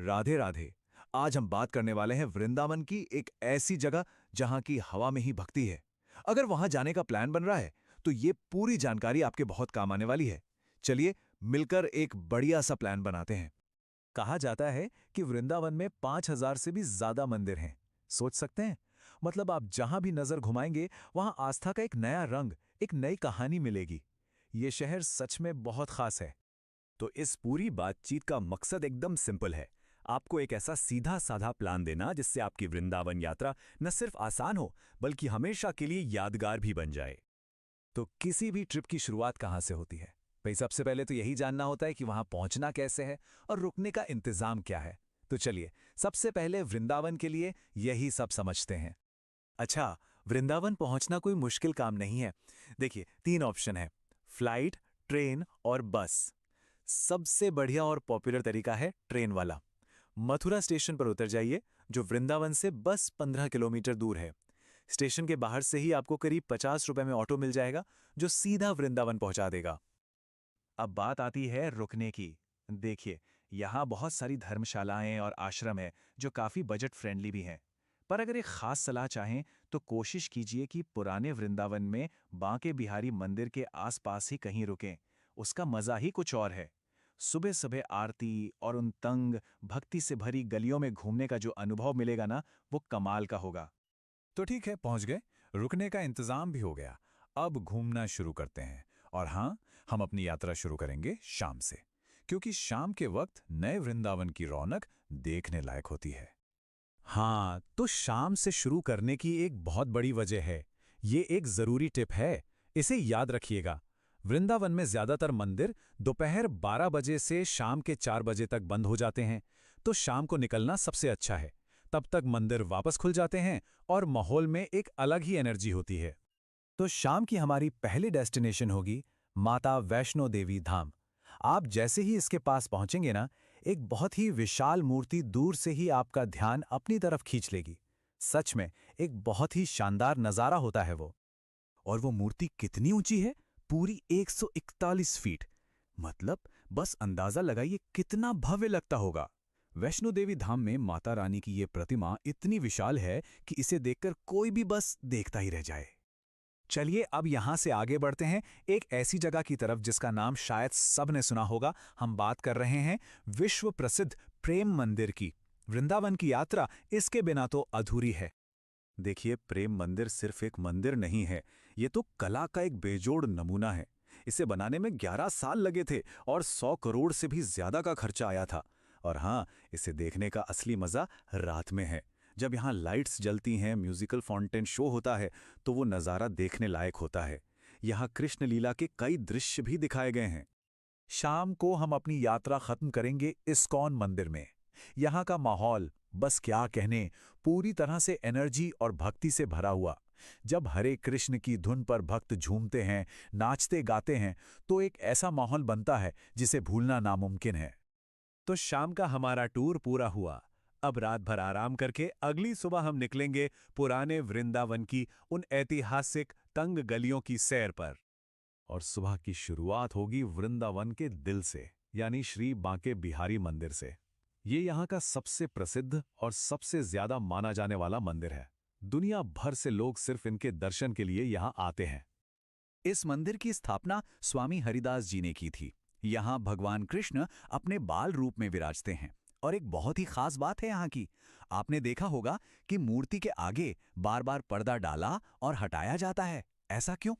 राधे राधे। आज हम बात करने वाले हैं वृंदावन की एक ऐसी जगह जहां की हवा में ही भक्ति है। अगर वहां जाने का प्लान बन रहा है तो ये पूरी जानकारी आपके बहुत काम आने वाली है। चलिए मिलकर एक बढ़िया सा प्लान बनाते हैं। कहा जाता है कि वृंदावन में 5,000 से भी ज्यादा मंदिर हैं। सोच सकते हैं, मतलब आप जहां भी नजर घुमाएंगे वहां आस्था का एक नया रंग, एक नई कहानी मिलेगी। ये शहर सच में बहुत खास है। तो इस पूरी बातचीत का मकसद एकदम सिंपल है। आपको एक ऐसा सीधा साधा प्लान देना जिससे आपकी वृंदावन यात्रा न सिर्फ आसान हो बल्कि हमेशा के लिए यादगार भी बन जाए। तो किसी भी ट्रिप की शुरुआत कहाँ से होती है? भाई सबसे पहले तो यही जानना होता है कि वहां पहुंचना कैसे है और रुकने का इंतजाम क्या है। तो चलिए सबसे पहले वृंदावन के लिए यही सब समझते हैं। अच्छा, वृंदावन पहुंचना कोई मुश्किल काम नहीं है। देखिए 3 ऑप्शन है, फ्लाइट, ट्रेन और बस। सबसे बढ़िया और पॉपुलर तरीका है ट्रेन वाला। मथुरा स्टेशन पर उतर जाइए, जो वृंदावन से बस 15 किलोमीटर दूर है। स्टेशन के बाहर से ही आपको करीब 50 रुपए में ऑटो मिल जाएगा, जो सीधा वृंदावन पहुंचा देगा। अब बात आती है रुकने की। देखिए, यहाँ बहुत सारी धर्मशालाएं और आश्रम है जो काफी बजट फ्रेंडली भी हैं। पर अगर एक खास सलाह चाहें तो कोशिश कीजिए कि पुराने वृंदावन में बांके बिहारी मंदिर के आसपास ही कहीं रुकें। उसका मजा ही कुछ और है। सुबह सुबह आरती और उन तंग भक्ति से भरी गलियों में घूमने का जो अनुभव मिलेगा ना, वो कमाल का होगा। तो ठीक है, पहुंच गए, रुकने का इंतजाम भी हो गया। अब घूमना शुरू करते हैं। और हाँ, हम अपनी यात्रा शुरू करेंगे शाम से, क्योंकि शाम के वक्त नए वृंदावन की रौनक देखने लायक होती है। हाँ, तो शाम से शुरू करने की एक बहुत बड़ी वजह है। ये एक जरूरी टिप है, इसे याद रखिएगा। वृंदावन में ज्यादातर मंदिर दोपहर 12 बजे से शाम के 4 बजे तक बंद हो जाते हैं, तो शाम को निकलना सबसे अच्छा है। तब तक मंदिर वापस खुल जाते हैं और माहौल में एक अलग ही एनर्जी होती है। तो शाम की हमारी पहली डेस्टिनेशन होगी माता वैष्णो देवी धाम। आप जैसे ही इसके पास पहुंचेंगे ना, एक बहुत ही विशाल मूर्ति दूर से ही आपका ध्यान अपनी तरफ खींच लेगी। सच में एक बहुत ही शानदार नजारा होता है वो। और वो मूर्ति कितनी ऊंची है? पूरी 141 फीट। मतलब बस अंदाजा लगाइए कितना भव्य लगता होगा। वैष्णो देवी धाम में माता रानी की ये प्रतिमा इतनी विशाल है कि इसे देखकर कोई भी बस देखता ही रह जाए। चलिए अब यहां से आगे बढ़ते हैं एक ऐसी जगह की तरफ जिसका नाम शायद सबने सुना होगा। हम बात कर रहे हैं विश्व प्रसिद्ध प्रेम मंदिर की। वृंदावन की यात्रा इसके बिना तो अधूरी है। देखिए, प्रेम मंदिर सिर्फ एक मंदिर नहीं है, ये तो कला का एक बेजोड़ नमूना है। इसे बनाने में 11 साल लगे थे और 100 करोड़ से भी ज्यादा का खर्चा आया था। और हाँ, इसे देखने का असली मजा रात में है। जब यहाँ लाइट्स जलती हैं, म्यूजिकल फाउंटेन शो होता है, तो वो नज़ारा देखने लायक होता है। यहाँ कृष्ण लीला के कई दृश्य भी दिखाए गए हैं। शाम को हम अपनी यात्रा खत्म करेंगे इस्कॉन मंदिर में। यहाँ का माहौल बस क्या कहने, पूरी तरह से एनर्जी और भक्ति से भरा हुआ। जब हरे कृष्ण की धुन पर भक्त झूमते हैं, नाचते गाते हैं, तो एक ऐसा माहौल बनता है जिसे भूलना नामुमकिन है। तो शाम का हमारा टूर पूरा हुआ। अब रात भर आराम करके अगली सुबह हम निकलेंगे पुराने वृंदावन की उन ऐतिहासिक तंग गलियों की सैर पर। और सुबह की शुरुआत होगी वृंदावन के दिल से, यानी श्री बांके बिहारी मंदिर से। ये यहाँ का सबसे प्रसिद्ध और सबसे ज्यादा माना जाने वाला मंदिर है। दुनिया भर से लोग सिर्फ इनके दर्शन के लिए यहाँ आते हैं। इस मंदिर की स्थापना स्वामी हरिदास जी ने की थी। यहाँ भगवान कृष्ण अपने बाल रूप में विराजते हैं। और एक बहुत ही खास बात है यहाँ की, आपने देखा होगा कि मूर्ति के आगे बार बार पर्दा डाला और हटाया जाता है। ऐसा क्यों?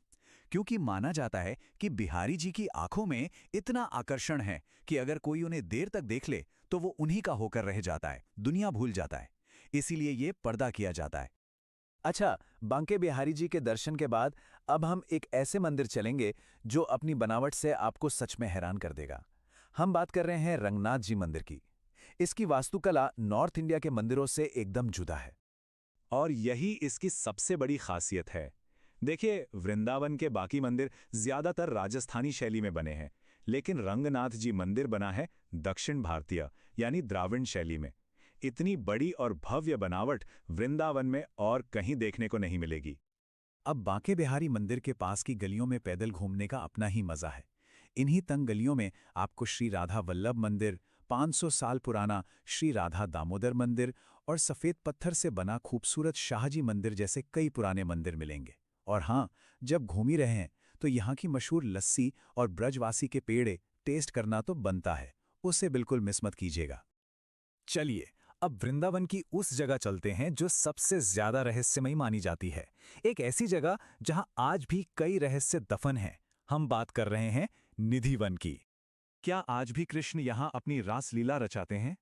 क्योंकि माना जाता है कि बिहारी जी की आंखों में इतना आकर्षण है कि अगर कोई उन्हें देर तक देख ले तो वो उन्हीं का होकर रह जाता है, दुनिया भूल जाता है। इसीलिए ये पर्दा किया जाता है। अच्छा, बांके बिहारी जी के दर्शन के बाद अब हम एक ऐसे मंदिर चलेंगे जो अपनी बनावट से आपको सच में हैरान कर देगा। हम बात कर रहे हैं रंगनाथ जी मंदिर की। इसकी वास्तुकला नॉर्थ इंडिया के मंदिरों से एकदम जुदा है। और यही इसकी सबसे बड़ी खासियत है। देखिए, वृंदावन के बाकी मंदिर ज्यादातर राजस्थानी शैली में बने हैं, लेकिन रंगनाथ जी मंदिर बना है दक्षिण भारतीय यानी द्राविड़ शैली में। इतनी बड़ी और भव्य बनावट वृंदावन में और कहीं देखने को नहीं मिलेगी। अब बांके बिहारी मंदिर के पास की गलियों में पैदल घूमने का अपना ही मजा है। इन्हीं तंग गलियों में आपको श्री राधा वल्लभ मंदिर, 500 साल पुराना श्री राधा दामोदर मंदिर और सफ़ेद पत्थर से बना खूबसूरत शाहजी मंदिर जैसे कई पुराने मंदिर मिलेंगे। और हाँ, जब घूम ही रहे हैं तो यहाँ की मशहूर लस्सी और ब्रजवासी के पेड़े टेस्ट करना तो बनता है, उसे बिल्कुल मिस मत कीजिएगा। चलिए, अब वृंदावन की उस जगह चलते हैं जो सबसे ज्यादा रहस्यमयी मानी जाती है। एक ऐसी जगह जहां आज भी कई रहस्य दफन हैं। हम बात कर रहे हैं निधिवन की। क्या आज भी कृष्ण यहाँ अपनी रासलीला रचाते हैं?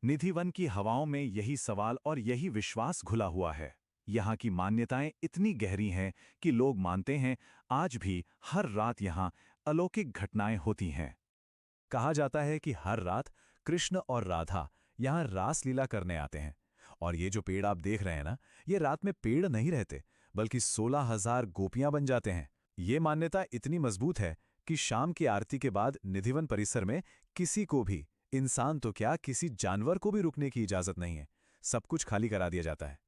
निधिवन की हवाओं में यही सवाल और यही विश्वास घुला हुआ है। यहाँ की मान्यताएं इतनी गहरी हैं कि लोग मानते हैं आज भी हर रात यहाँ अलौकिक घटनाएं होती हैं। कहा जाता है कि हर रात कृष्ण और राधा यहाँ रासलीला करने आते हैं। और ये जो पेड़ आप देख रहे हैं ना, ये रात में पेड़ नहीं रहते, बल्कि 16,000 गोपियां बन जाते हैं। ये मान्यता इतनी मजबूत है कि शाम की आरती के बाद निधिवन परिसर में किसी को भी, इंसान तो क्या किसी जानवर को भी रुकने की इजाजत नहीं है। सब कुछ खाली करा दिया जाता है।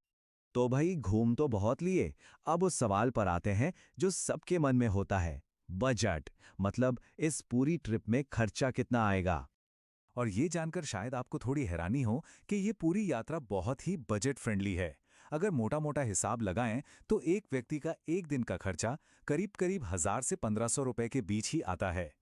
तो भाई घूम तो बहुत लिए, अब उस सवाल पर आते हैं जो सबके मन में होता है, बजट। मतलब इस पूरी ट्रिप में खर्चा कितना आएगा। और ये जानकर शायद आपको थोड़ी हैरानी हो कि ये पूरी यात्रा बहुत ही बजट फ्रेंडली है। अगर मोटा मोटा हिसाब लगाएं तो एक व्यक्ति का एक दिन का खर्चा करीब करीब 1000 से 1500 रुपए के बीच ही आता है।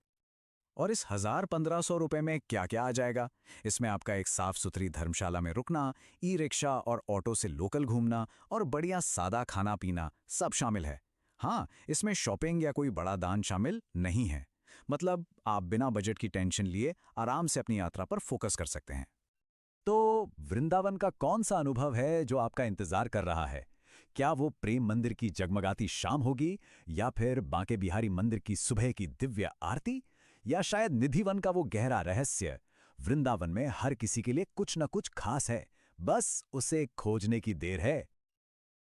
और इस 1000-1500 रुपए में क्या क्या आ जाएगा? इसमें आपका एक साफ सुथरी धर्मशाला में रुकना, ई रिक्शा और ऑटो से लोकल घूमना और बढ़िया सादा खाना पीना सब शामिल है। हाँ, इसमें शॉपिंग या कोई बड़ा दान शामिल नहीं है। मतलब आप बिना बजट की टेंशन लिए आराम से अपनी यात्रा पर फोकस कर सकते हैं। तो वृंदावन का कौन सा अनुभव है जो आपका इंतजार कर रहा है? क्या वो प्रेम मंदिर की जगमगाती शाम होगी, या फिर बांके बिहारी मंदिर की सुबह की दिव्य आरती, या शायद निधिवन का वो गहरा रहस्य? वृंदावन में हर किसी के लिए कुछ न कुछ खास है, बस उसे खोजने की देर है।